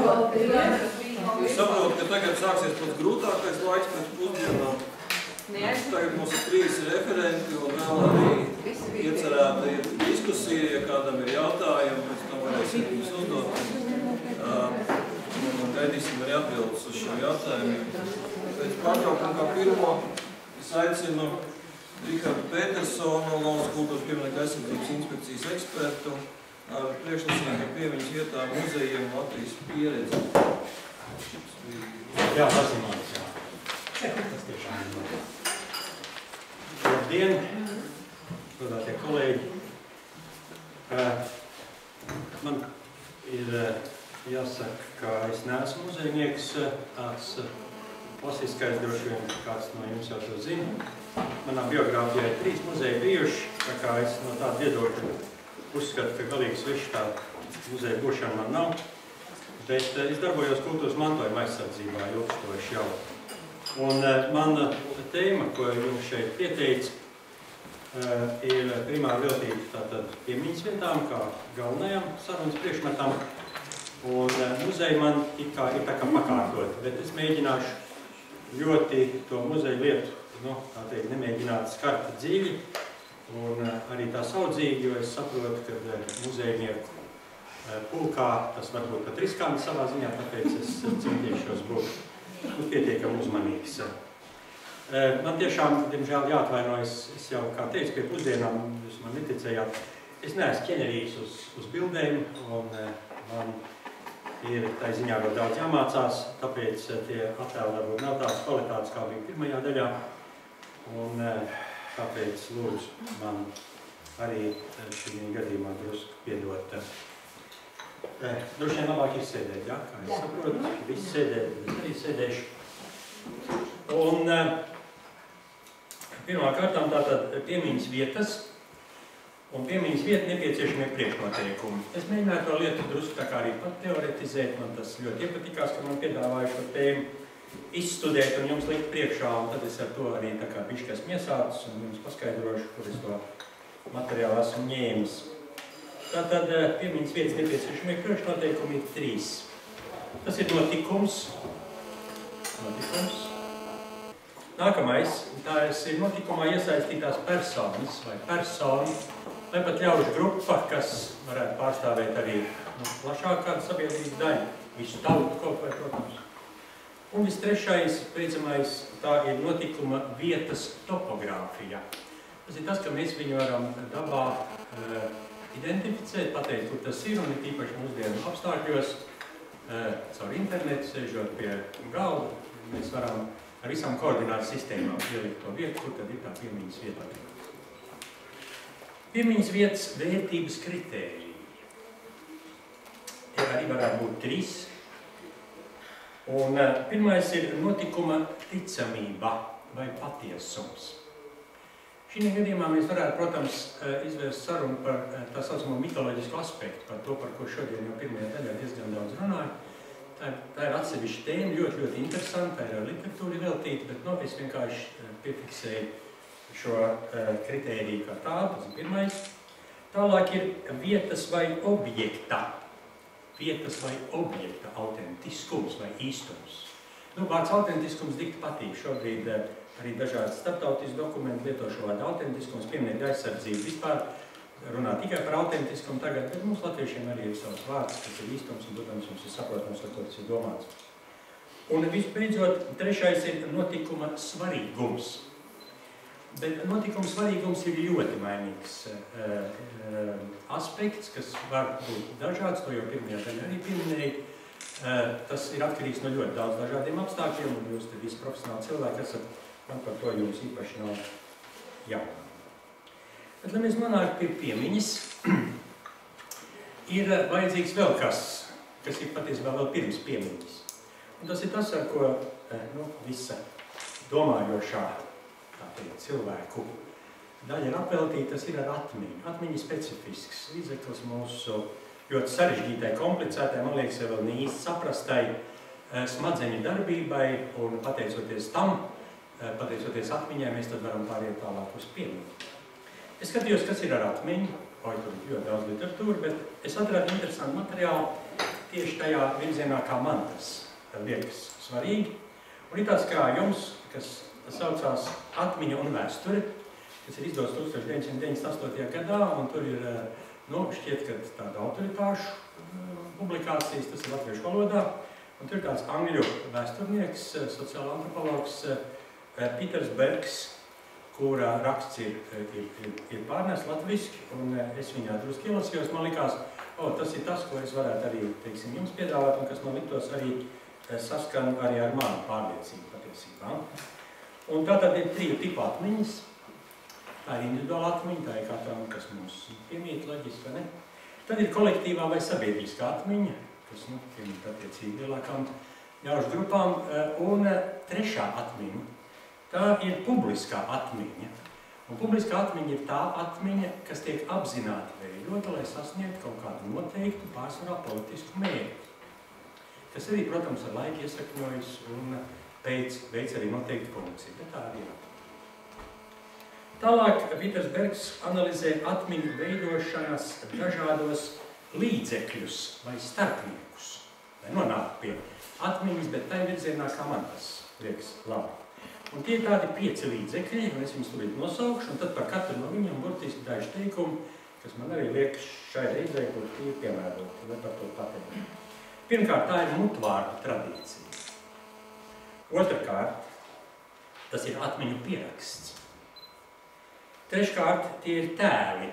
Es saprotu, ka tagad sāksies pats grūtākais laiks pēc pusdienām. Tagad mums ir 3 referenti un vēl arī iecerēta ir diskusija, ja kādam ir jautājumi, pēc tam varēsim jums uzdot. Gaidīsim arī atbildes uz šiem jautājumiem. Pēc pārtraukuma kā pirmo es aicinu Rihardu Petersonu, Launas kultūras pieminekļu aizsardzības inspekcijas ekspertu, ar priekšlasījumiem piemiņas vietām, muzejiem Latvijas pieredzi. Jā, tas ir mans, jā. Tas tiešām ir mans. Labdien, godātie kolēģi. Man ir jāsaka, ka es neesmu muzejnieks, tāds klasiskais droši vien kāds no jums jau to zina. Manā biogrāfijā ir 3 muzeji bijuši, tā kā es no tāda viedokļa uzskatu, ka galīgi sveši tā muzeja būšana man nav. Bet es darbojos kultūras mantojuma aizsardzībā ilgstoši jau. Un mana tēma, ko jums šeit pieteicu, ir primāri veltīta tātad piemiņas vietām, kā galvenajam sarunas priekšmetam. Un muzeja man ir tā kā pakārtot, bet es mēģināšu ļoti to muzeja lietu, tā teikt, nemēģināt skart dziļi un arī tā saudzīgi, jo es saprotu, ka muzejnieku pulkā tas var būt pat riskanti savā ziņā, tāpēc es centīšos būt pietiekami uzmanīgs. Man tiešām, diemžēl, jāatvainojas, es jau, kā teicu, pie pusdienām, jūs man neticējāt, es neesmu ķenerīgs uz bildēm, un man ir tā ziņā vēl daudz jāmācās, tāpēc tie attēli varbūt nav tādas kvalitātes, kā bija pirmajā daļā, un tāpēc lūdzu man arī šī gadījumā drusku piedot. Droši vien labāk ir sēdēt, jā, kā es saprotu, visi sēdēt, es arī sēdēšu. Un pirmā kārtām tātad piemiņas vietas un piemiņas vietu nepieciešamie priekšnoteikumi. Es mēģināju to lietu drusku tā kā arī pat teoretizēt, man tas ļoti iepatikās, ka man piedāvāju šo tēmu izstudēt un jums likt priekšā, un tad es ar to arī tā kā bišķi esmu iesācis un jums paskaidrošu, kur es to materiālu esmu ņēmis. Tātad piemiņas vietas nepieciešamie priekšnoteikumi ir 3. Tas ir notikums. Nākamais, tās ir notikumā iesaistītās personas vai persona, vai pat ļaužu grupa, kas varētu pārstāvēt arī plašāk kādu sabiedrības daļu, visu tautu kaut vai, protams. Un vistrešais, beidzamais, tā ir notikuma vietas topogrāfija. Tas ir tas, ka mēs viņu varam dabā identificēt, pateikt, kur tas ir, un ir tīpaši mūsdienu apstākļos, caur internetu, sēžot pie galda, mēs varam ar visām koordinātu sistēmām ielikt to vietu, kur tad ir tā piemiņas vieta. Piemiņas vietas vērtības kritēriji. Tie arī varētu būt 3. Un pirmais ir notikuma ticamība vai patiesums. Šī gadījumā mēs varētu, protams, izvērst sarunu par tā saucamo mitoloģisku aspektu, par to, par ko šodien jau pirmajā daļā diezgan daudz runāju. Tā ir atsevišķa tēma, ļoti interesanta, tā ir ar literatūru veltīta, bet es vienkārši piefiksēju šo kritēriju kā tādu, tas ir pirmais. Tālāk ir vietas vai objekta. Vietas vai objekta autentiskums vai īstums. Vārds autentiskums dikti patīk. Šobrīd arī dažādi starptautiski dokumenti lieto šo vārdu autentiskums, pieminekļu aizsardzību vispār runā tikai par autentiskumu tagad, bet mums latviešiem arī ir savs vārds, kas ir īstums, un, protams, mums ir saprotams, ar ko tas ir domāts. Un visbeidzot, trešais ir notikuma svarīgums. Bet notikuma svarīgums ir ļoti mainīgs aspekts, kas var būt dažāds, to jau pirmajā daļā arī pieminēja. Tas ir atkarīgs no ļoti daudz dažādiem apstākļiem, un jūs te visi profesionāli cilvēki esat, man par to jums īpaši nav jaunā. Bet, lai mēs nonāktu pie piemiņas, ir vajadzīgs vēl kas ir patiesībā vēl pirms piemiņas. Un tas ir tas, ar ko visa domājošā cilvēku daļa ir apveltīta, tas ir ar atmiņu. Atmiņa ir specifisks līdzeklis mūsu ļoti sarežģītai, komplicētai, man liekas, vēl ne īsti saprastai smadzeņu darbībai, un pateicoties tam, pateicoties atmiņai, mēs tad varam pāriet tālāk uz piemiņu. Es skatījos, kas ir ar atmiņu, tur ir ļoti daudz literatūra, bet es atradu interesantu materiālu, tieši tajā virzienā, kā man tas liekas svarīgi. Un ir tāds krājums, kas saucās Atmiņa un vēsture, kas ir izdots 1998. gadā, un tur ir, šķiet, ka tāda autoritāšu publikācijas, tas ir latviešu valodā, un tur ir tāds angļu vēsturnieks, sociāla antropologs Pīters Bergs, kura raksts ir pārnēs latviski, un es viņā drusku ielasījos, man likās, tas ir tas, ko es varētu arī, teiksim, jums piedāvāt, un kas man liktos arī saskan arī ar manu pārliecību patiesībā. Un tātad ir 3 tipu atmiņas. Tā ir individuāla atmiņa, tā ir katram, kas mums piemīt loģiski, vai ne? Tad ir kolektīvā vai sabiedriskā atmiņa, kas, piemīt attiecīgi lielākām ļaužu grupām. Un 3. atmiņa, tā ir publiskā atmiņa. Un publiskā atmiņa ir tā atmiņa, kas tiek apzināti veidota, lai sasniegtu kaut kādu noteiktu pārsvarā politisku mērķi. Kas arī, protams, ar laiku iesakņojas un veic arī noteiktu funkciju, bet tā arī ir. Tālāk Pīters Bergs analizē atmiņu veidošanas dažādos līdzekļus vai starpniekus, lai nonāktu pie atmiņas, bet tai virzienā, kā man tas liekas labi. Un tie ir tādi 5 līdzekļi, un es viņus tūlīt nosaukšu, un tad par katru no viņiem burtiski daži teikumi, kas man arī liekas šai reizei būtu tīri piemēroti, lai par to pateikt. Pirmkārt, tā ir mutvārdu tradīcija. Otrkārt, tas ir atmiņu pieraksts. Treškārt, tie ir tēli.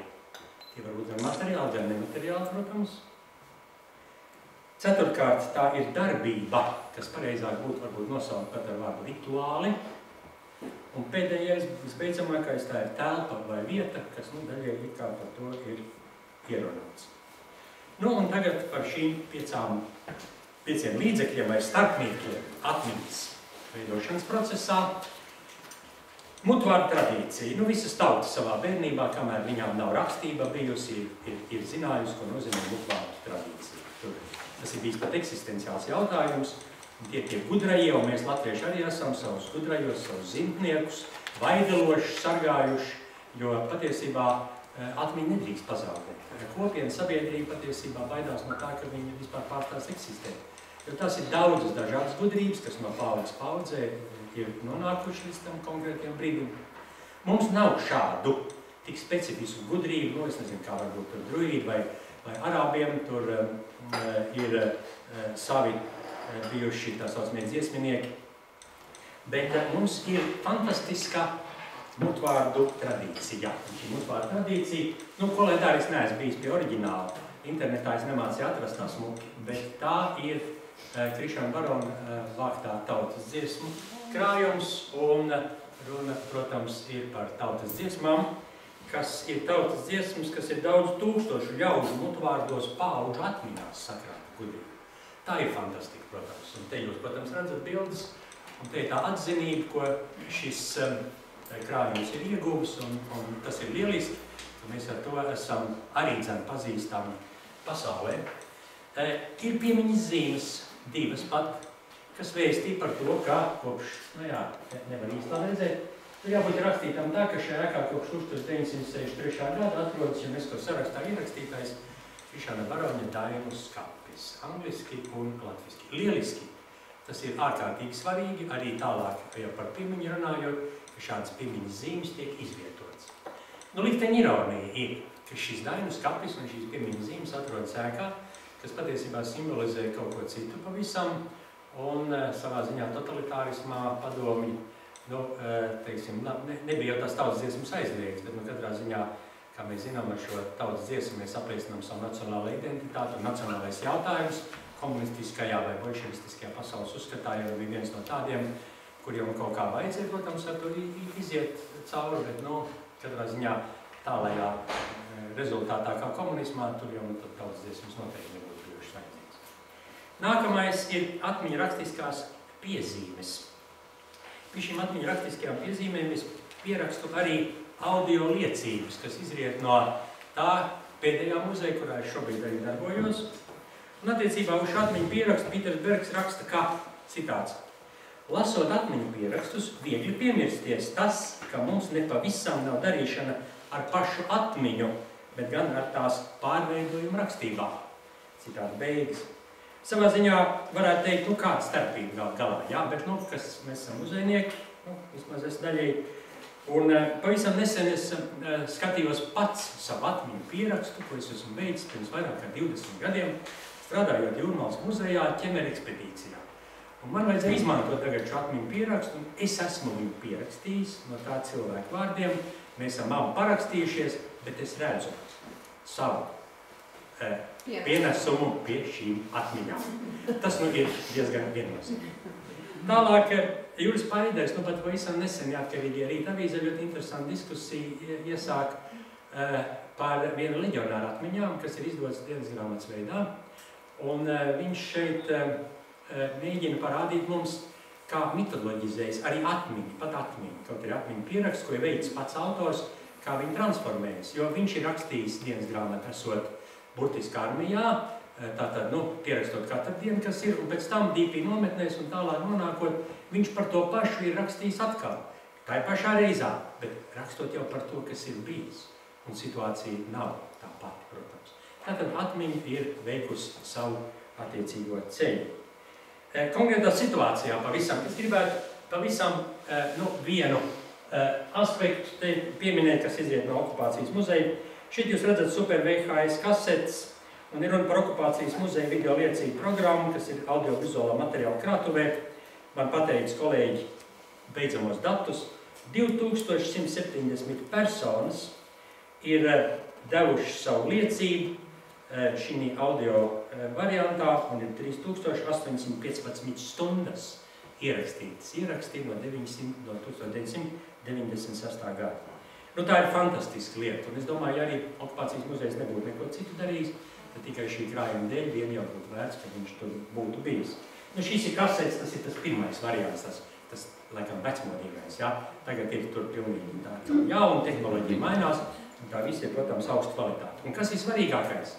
Tie var būt gan materiāli, gan nemateriāli, protams. Ceturtkārt, tā ir darbība, kas pareizāk būtu varbūt nosaukt pat ar vārdu rituāli. Un pēdējais, visbeidzamākais, tā ir telpa vai vieta, kas daļai it kā par to ir ierunāts. Un tagad par šīm 5 līdzekļiem vai starpniekiem atmiņas veidošanas procesā. Mutvārdu tradīcija. Visas tautas savā bērnībā, kamēr viņām nav rakstība bijusi, ir zinājusi, ko nozīmē mutvārdu tradīcija. Tas ir bijis pat eksistenciāls jautājums. Tie gudrajie, un mēs latvieši arī esam savus gudrajos, savus zimtniekus, vaideloši, sargājuši, jo patiesībā atmiņa nedrīkst pazaudēt. Kopiena sabiedrība patiesībā baidās no tā, ka viņa vispār pārstās eksistēt. Jo tās ir daudzas dažādas gudrības, kas no paudzes paudzē ir nonākuši līdz tam konkrētiem brīdim. Mums nav šādu tik specifisku gudrību, es nezinu, kā varbūt tur druīdi vai arābiem, tur ir savi bijuši tā saucamie dziesminieki. Bet mums ir fantastiska mutvārdu tradīcija. Šī mutvārdu tradīcija, ko lai tā es neesmu bijis pie oriģināla, internetā es nemācīju atrast tā smuki, bet tā ir Krišāna Barona vāktā tautas dziesmu krājums, un runa, protams, ir par tautas dziesmām, kas ir tautas dziesmas, kas ir daudz tūkstošu ļaužu mutvārdos paudžu atmiņās sakrāta gudrība. Tā ir fantastika, protams, un te jūs, protams, redzat bildes, un te ir tā atzinība, ko šis krājums ir ieguvis, un tas ir lieliski, ka mēs ar to esam arī pazīstami pasaulē. Ir piemiņas zīmes, 2 pat, kas vēstīja par to, ka kopš, nevar īstā redzēt, tur jābūt rakstītām tā, ka šajā ēkā kopš 1963. gada atrodas UNESCO sarakstā ierakstītais Krišāna Barona Daimu skapis, angliski un latviski. Lieliski! Tas ir ārkārtīgi svarīgi, arī tālāk jau par piemiņu runājot, ka šādas piemiņas zīmes tiek izvietotas. Likteņa ironija ir, ka šis Daimu skapis un šīs piemiņas zīmes atrodas ēkā, kas patiesībā simbolizē kaut ko citu pavisam, un savā ziņā totalitārismā padomji, nebija jau tās tautas dziesmas aizliegts, bet katrā ziņā, kā mēs zinām, ar šo tautas dziesmu mēs apliecinām savu nacionālo identitāti un nacionālais jautājums komunistiskajā vai bolševistiskajā pasaules uzskatā jau bija viens no tādiem, kuriem kaut kā vajadzēja, protams, ar to iziet cauri, bet, katrā ziņā tālajā rezultātā kā komunismā, tur jau tautas dziesmas noteikti nebūtu bijušas vajadzīgas. Nākamais ir atmiņa rakstiskās piezīmes. Pie šīm atmiņa rakstiskajām piezīmēm es pierakstu arī audio liecības, kas izriet no tā pēdējā muzeja, kurā es šobrīd arī darbojos. Un attiecībā uz šo atmiņu pierakstu Pīters Bergs raksta kā citāts. Lasot atmiņu pierakstus, viegli piemirsties tas, ka mums nepavisam nav darīšana ar pašu atmiņu, bet gan ar tās pārveidojumu rakstībā. Citāta beigas. savā ziņā varētu teikt, nu kāda starpība galā, jā, bet, nu, kas mēs esam muzejnieki, nu, vismaz es daļēji. Un pavisam nesen es skatījos pats savu atmiņu pierakstu, ko es esmu veicis pirms vairāk kā 20 gadiem, strādājot Jūrmālas muzejā ķemeru ekspedīcijā. Un man vajadzēja izmantot tagad šo atmiņu pierakstu, un es esmu viņu pierakstījis no tā cilvēku vārdiem. Mēs esam abi parakstījušies, bet es redzu savu pienesumu pie šīm atmiņām. Tas nu ir diezgan viennozīmīgi. Tālāk, Juris Paiders, nu pat pavisam nesen Neatkarīgie Rīta avīze ļoti interesantu diskusiju iesāk par vienu leģionāru atmiņām, kas ir izdots dienas grāmatas veidā. Un viņš šeit mēģina parādīt mums, kā mitoloģizējas arī atmiņa, pat atmiņa. Kaut ir atmiņa pieraksts, ko ir veicis pats autors, kā viņi transformējas. Jo viņš ir rakstījis dienas grāmatu esot burtiski armijā, tātad, nu, pierakstot katru dienu, kas ir, un pēc tam DP nometnēs un tālāk nonākot, viņš par to pašu ir rakstījis atkal. Tā ir pašā reizā, bet rakstot jau par to, kas ir bijis. Un situācija nav tā pati, protams. Tātad atmiņa ir veikusi savu attiecīgo ceļu. Konkrētā situācijā pavisam, es gribētu pavisam vienu aspektu te pieminēt, kas izriet no okupācijas muzeja. Šeit jūs redzat super VHS kasetes, un ir runa par okupācijas muzeja video liecību programmu, kas ir audiovizuālā materiāla krātuvē. Man pateica kolēģi beidzamos datus. 2170 personas ir devuši savu liecību šī audio variantā, un ir 3815 stundas ierakstītas. Ierakstīti no 1996. gada. Nu, tā ir fantastiska lieta, un es domāju, ja arī okupācijas muzejs nebūtu neko citu darījis, tad tikai šī krājuma dēļ vien jau būtu vērts, ka viņš tur būtu bijis. Nu, šīs ir kasetes, tas ir tas pirmais variants, tas laikam vecmodīgais, jā. Tagad ir tur pilnīgi tā jauna tehnoloģija mainās, un tā viss ir, protams, augsta kvalitāte. Un kas ir svarīgākais?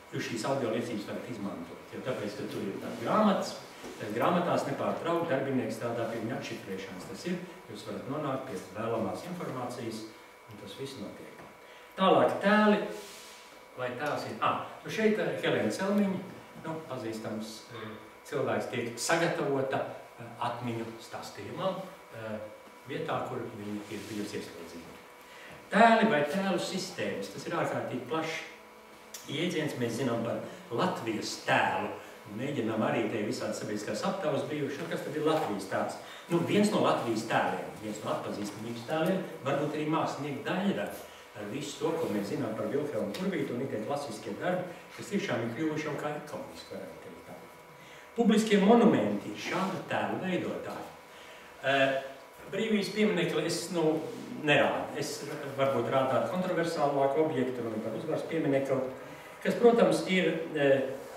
Jūs šīs audio liecības varat izmantot, jo tāpēc, ka tur ir tādas grāmatas, grāmatās nepārtraukt darbinieks strādā pie viņa atšifrēšanas. Tas ir, jūs varat nonākt pie vēlamās informācijas, un tas viss notiek. Tālāk tēli, vai tēls ir? Nu šeit Helēna Celmiņa, pazīstams cilvēks, tiek sagatavota atmiņu stāstījumam vietā, kur viņa ir bijusi ieslodzīta. Tēli vai tēlu sistēmas, tas ir ārkārtīgi plašs jēdziens. Mēs zinām par Latvijas tēlu, un mēģinām arī te visādi sabiedriskās aptaujas bijuši. Kas tad ir Latvijas tēls? Nu, viens no Latvijas tēliem, viens no atpazīstamības tēliem, varbūt arī mākslinieka Daļra ar visu to, ko mēs zinām par Vilhelmu Turvītu un tie klasiskie darbi, kas tiešām ir kļuvuši jau kā ikoniski, varētu teikt tā. Publiskie monumenti ir šādu tēlu veidotāji. Brīvības pieminekli es, nerādu. Es varbūt rādu tādu kontroversālāku objektu, un par uzvaras pieminekli, kas, protams, ir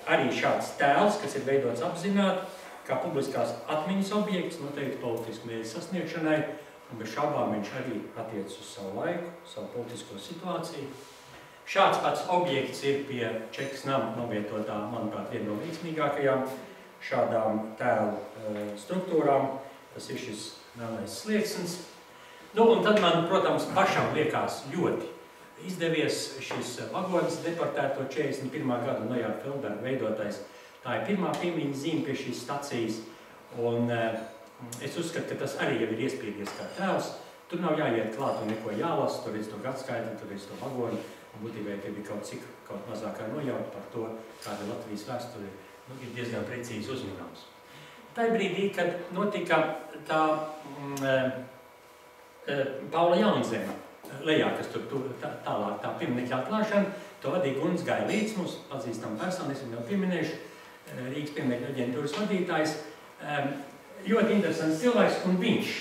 arī šāds tēls, kas ir veidots apzināti, kā publiskās atmiņas objekts, noteikti politisku mērķu sasniegšanai, un bez šaubām viņš arī attiecas uz savu laiku, savu politisko situāciju. Šāds pats objekts ir pie Čekas nama novietotā, manuprāt, viena no veiksmīgākajām šādām tēlu struktūrām. Tas ir šis melnais slieksnis. Un tad man, protams, pašam liekas ļoti izdevies šis vagonis deportēto 41. gada Nojāra Feldberga veidotais. Tā ir pirmā piemiņas zīme pie šīs stacijas, un es uzskatu, ka tas arī jau ir iespiedies kā tēls. Tur nav jāiet klāt un neko jālasa, tur ir to gadskaitli, tur ir to vagoni, un būtībā te bija kaut mazākā nojauta par to, kāda Latvijas vēsture ir diezgan precīzi uzminams. Tā brīdī, kad notika tā Paula Jaunzema lejā, kas tur tālāk tā pieminekļa atklāšana, to vadīja Guns Gailīts, mums pazīstam personu, es viņu jau pieminēšu, Rīgas pieminekļa aģentūras vadītājs. Ļoti interesants cilvēks, un viņš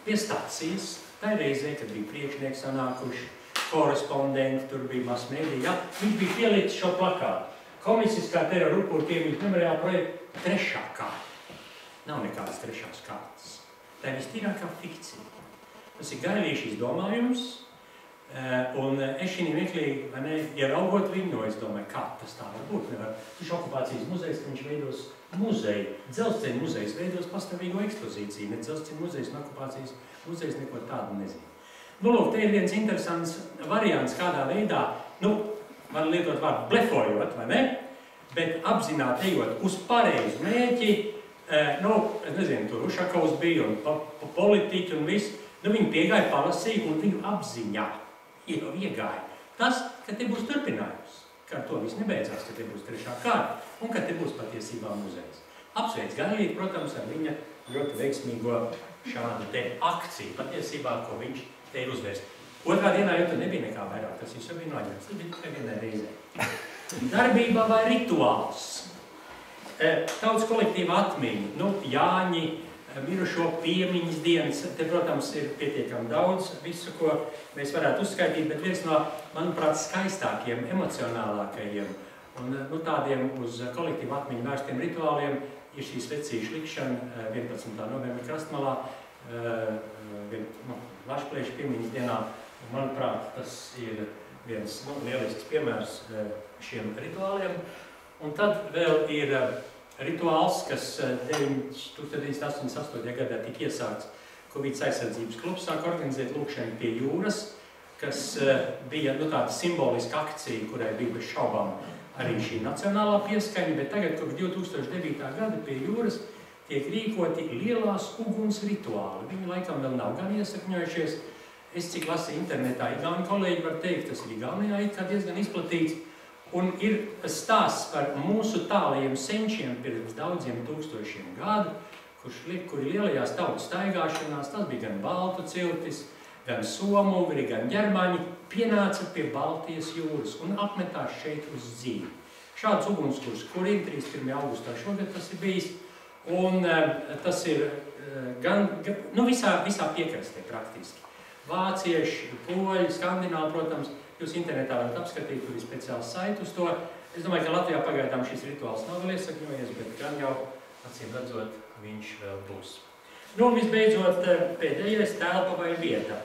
pie stacijas, tā reizē, kad bija priekšnieki sanākuši, korespondenti, tur bija masmēdija, viņš bija pielicis šo plakātu. Komisiskā terora upuru piemiņas memoriāla projekta 3. kārta. Nav nekādas 3. kārtas. Tā ir vistīrākā fikcija. Tas ir Gailīša izdomājums, un es šī meklīgi, ieraugot viņu, es domāju, kā tas tā var būt. Viņš okupācijas muzejs, ka viņš veidos muzeju, dzelzceļa muzejs veidos pastāvīgo ekspozīciju, ne dzelzceļa muzejs un okupācijas muzejs neko tādu nezina. Lūk, te ir viens interesants variants, kādā veidā, var lietot vārdu blefojot, vai ne? bet apzināti ejot uz pareizu mērķi, nu, es nezinu, tur Ušakovs bija un politiķi un viss, nu viņi piegāja, palasīja un viņu apziņā iegāja. Tas, ka te būs turpinājums, ka to viss nebeidzās, ka te būs trešā kārta un ka te būs patiesībā muzejs. Apsveic Gailīti, protams, ar viņa ļoti veiksmīgo šādu te akciju, patiesībā, ko viņš te ir uzvērst. Otrā dienā jau tur nebija nekā vairāk, tas viss jau bija noņemts, tas bija tikai vienai reizē. Darbība vai rituāls? Tautas kolektīva atmiņa, nu, Jāņi, mirušo piemiņas dienas, te, protams, ir pietiekami daudz visu, ko mēs varētu uzskaitīt, bet viens no, manuprāt, skaistākiem, emocionālākajiem un nu, tādiem uz kolektīvu atmiņu vērstiem rituāliem ir šī svecīša likšana 11. novembra Krastmalā, Lašplieša piemiņas dienā. Manuprāt, tas ir viens lielisks piemērs šiem rituāliem. Un tad vēl ir rituāls, kas 1988. Gadā tika iesākts, ko Vides aizsardzības klubs sāk organizēt lūkšanu pie jūras, kas bija tāda simboliska akcija, kurai bija bez šaubām arī šī nacionālā pieskaņa, bet tagad, kopš 2009. Gada pie jūras tiek rīkoti lielās uguns rituāli. Viņi laikam vēl nav gan iesakņojušies. Es, cik lasīju internetā, igauņu kolēģi var teikt, tas ir Igaunijā it kā diezgan izplatīts. Un ir stāsts par mūsu tālajiem senčiem pirms daudziem tūkstošiem gadu, kuri lielajās tautas staigāšanās, tas bija gan baltu ciltis, gan somugri, gan ģermaņi, pienāca pie Baltijas jūras un apmetās šeit uz dzīvi. Šāds ugunskurs, kur ir 31. augustā šogad tas ir bijis, un tas ir gan visā piekrastē praktiski. Vācieši, poļi, skandināvi, protams, jūs internetā varat apskatīt, tur ir speciāls saiti uz to. Es domāju, ka Latvijā pagaidām šis rituāls nav vēl iesakņojies, bet gan jau, acīm redzot, viņš vēl būs. Nu, un visbeidzot, pēdējais telpa vai vieta.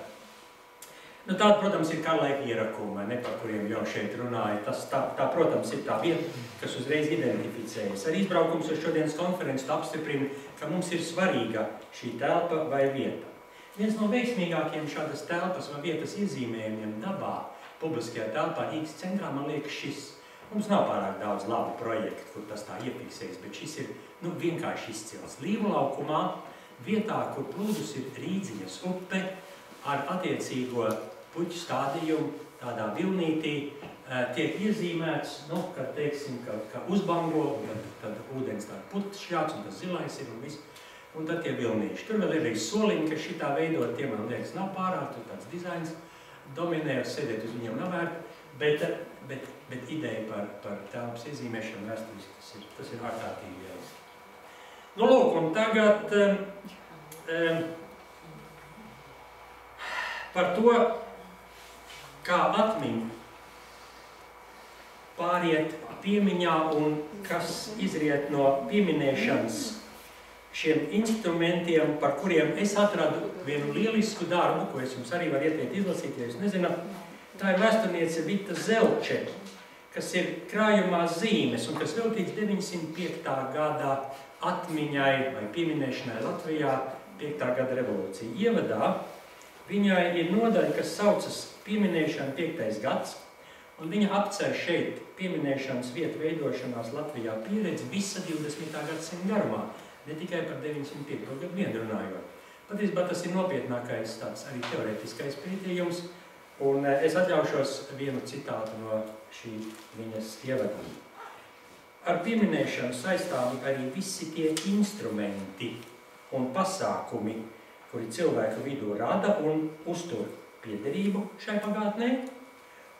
Nu, tāda, protams, ir kā laika ierakuma, ne par kuriem jau šeit runāja. Tā, protams, ir tā vieta, kas uzreiz identificējas. Arī izbraukums uz šodienas konferenci apstiprina, ka mums ir svarīga šī telpa vai vieta. Viens no veiksmīgākiem šādas telpas vai vietas iezīmējumiem dabā, publiskajā telpā Rīgas centrā, man liekas šis. Mums nav pārāk daudz labu projektu, kur tas tā iefiksējas, bet šis ir vienkārši izcils. Līvu laukumā, vietā, kur plūdus ir Rīdziņas upe, ar attiecīgo puķu stādījumu, tādā vilnītī, tiek iezīmēts, kad, teiksim, ka uzbango, tad ūdens tā putšļāts, un tas zilais ir un viss. Un tad tie vilnīši. Tur vēl ir arī soliņi, kas šitā veidot, tie man liekas nav pārāk, tur tāds dizains dominē, sēdēt uz viņiem nav vērt, bet ideja par telpas iezīmēšanu vēsturiski, tas ir ārkārtīgi liels. Nu, lūk, un tagad par to, kā atmiņa pāriet piemiņā un kas izriet no pieminēšanas šiem instrumentiem, par kuriem es atradu vienu lielisku darbu, ko es jums arī varu ieteikt izlasīt, ja jūs nezināt. Tā ir vēsturniece Vita Zelče, kas ir krājumā zīmes un kas veltīts 905. Gadā atmiņai vai pieminēšanai Latvijā 5. gada revolūcija. Ievadā viņai ir nodaļa, kas saucas pieminēšana 5. gads, un viņa apcer šeit pieminēšanas vietu veidošanās Latvijā pieredzi visa 20. gadsimta garumā. Ne tikai par 905. gadu vien runājot. Patiesībā tas ir nopietnākais tāds arī teorētiskais pētījums, un es atļaušos vienu citātu no šī viņas ievada. Ar pieminēšanu saistāmi arī visi tie instrumenti un pasākumi, kuri cilvēku vidū rada un uztur piederību šai pagātnē,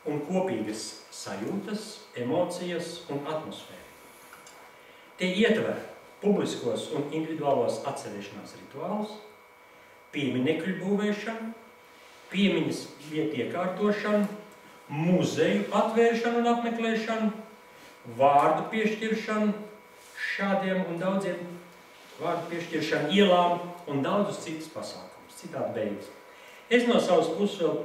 un kopīgas sajūtas, emocijas un atmosfēru. Tie ietver publiskos un individuālos atcerēšanās rituālus, pieminekļu būvēšanu, piemiņas vietu iekārtošanu, muzeju atvēršanu un apmeklēšanu, vārdu piešķiršanu šādiem un daudziem vārdu piešķiršanu ielām un daudzus citus pasākumus. Citādi beigas. Es no savas puses vēl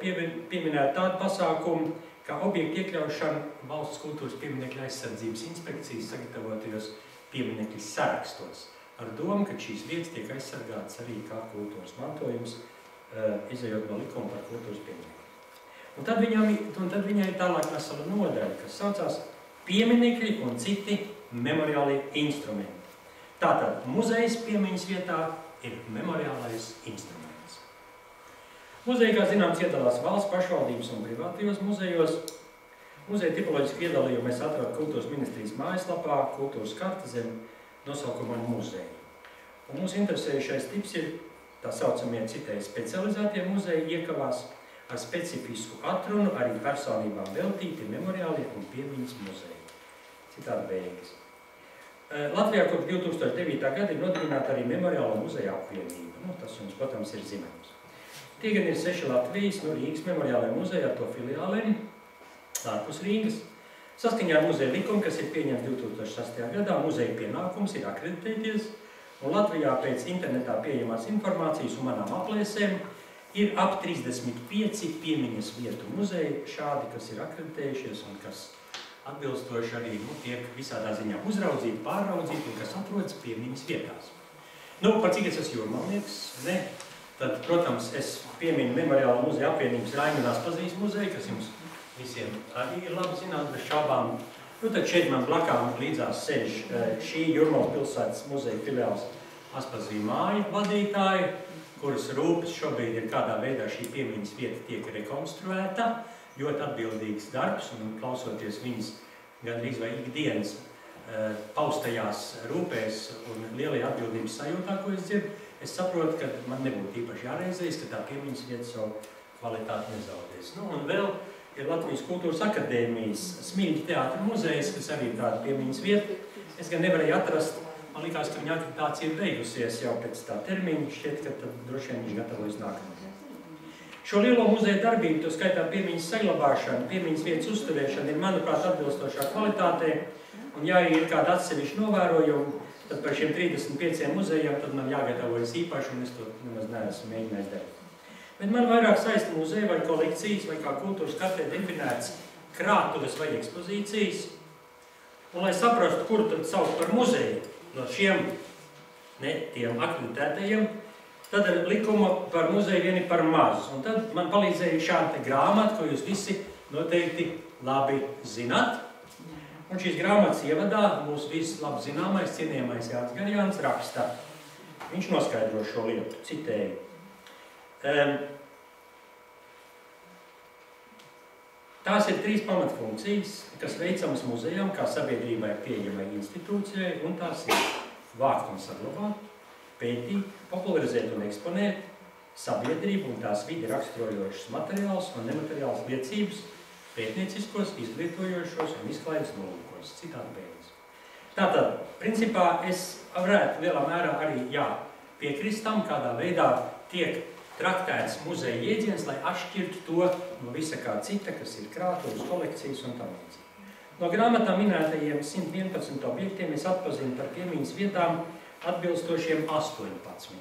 pieminētu tādu pasākumu, kā objektu iekļaušanu Valsts kultūras pieminekļu aizsardzības inspekcijas sagatavotajos pieminekļu sarakstos, ar domu, ka šīs vietas tiek aizsargātas arī kā kultūras mantojums, izejot no likuma par kultūras pieminekļu. Un tad viņai ir tālāk vesela nodaļa, kas saucās pieminekļi un citi memoriālie instrumenti. Tātad muzejs piemiņas vietā ir memoriālais instruments. Muzeji, kā zināms, iedalās valsts pašvaldības un privātajos muzejos. Muzeja tipoloģiski iedalījumu mēs atrodam Kultūras ministrijas mājaslapā, kultūras karta zem nosaukumā muzeji. Un mūs interesējušais tips ir tā saucamie citēji specializētie muzeji iekavās ar specifisku atrunu arī personībām veltīti memoriālie un piemiņas muzeji. Citādi beigas. Latvijā kopš 2009. gada ir nodibināta arī Memoriālo muzeja apvienība. Tas jums, protams, ir zināms. Tie gan ir 6 Latvijas, Rīgas Memoriālajā muzejā ar to filiālēm, ārpus Rīgas. Saskaņā ar muzeja likumu, kas ir pieņemts 2006. gadā, muzeja pienākums ir akreditēties, un Latvijā pēc internetā pieejamās informācijas un manām aplēsēm ir ap 35 piemiņas vietu muzeji šādi, kas ir akreditējušies un kas atbilstoši arī tiek visādā ziņā uzraudzīti, pārraudzīti un kas atrodas piemiņas vietās. Par cik es esmu jūrmalnieks, tad, protams, es pieminu Memoriālo muzeja apvienības Raimunās Pazīmes muzeju, kas jums visiem arī ir labi zināms, bez šaubām. Tad šeit man blakām līdzās sēž šī Jūrmalas pilsētas muzeja filiāls Aspazīme māja vadītāji, kuras rūpes šobrīd ir kādā veidā šī piemiņas vieta tiek rekonstruēta. Ļoti atbildīgs darbs, un klausoties viņas gandrīz vai ikdienas paustajās rūpēs un lielajā atbildības sajūtā, ko es dzirdu, es saprotu, ka man nebūtu īpaši jāreizējas, ka tā piemiņas vieta savu kvalitāti nezaudēs. Un vēl ir Latvijas Kultūras akadēmijas Smilģa teātra muzejs, kas arī ir tāda piemiņas vieta. Es gan nevarēju atrast, man likās, ka viņa akreditācija ir beigusies jau pēc tā termiņa, šķiet, ka tad droši vien viņš gatavojas nākamajā. Šo lielo muzeja darbību, to skaitā piemiņas saglabāšana, piemiņas vietas uzturēšana, ir, manuprāt, atbilstošā kvalitātē. Un ja arī ir kāda atsevišķa novērojuma, tad par šiem 35 muzejiem tad man jāgatavojas īpaši, un es to nemaz neesmu mēģinājis darīt. Bet man vairāk saista muzeja vai kolekcijas, vai kā kultūras kartē definēts krātuves vai ekspozīcijas. Un, lai saprastu, kuru tad sauc par muzeju no šiem tiem akreditētajiem, tad likuma par muzeju vieni par mazu. Un tad man palīdzēja šāda grāmata, ko jūs visi noteikti labi zināt. Un šīs grāmatas ievadā mūsu viss labi zināmais, cienījamais Jānis Garjāns raksta. Viņš noskaidro šo lietu, citēju. Tās ir 3 pamatfunkcijas, kas veicamas muzejām kā sabiedrībai pieejamai institūcijai, un tās ir vākt un saglabāt, pētīt, popularizēt un eksponēt sabiedrību un tās vidi raksturojošas materiālus un nemateriālus liecības, pētnieciskos, izglītojošos un izklaides nolūkos. Citādi beigas. Tātad, principā, es varētu lielā mērā arī piekrist tam, kādā veidā tiek traktēts muzeja jēdziens, lai atšķirtu to no visa kā cita, kas ir krātuves, kolekcijas un tam līdzīgi. No grāmatā minētajiem 111 objektiem es atpazinu par piemiņas vietām atbilstošiem 18.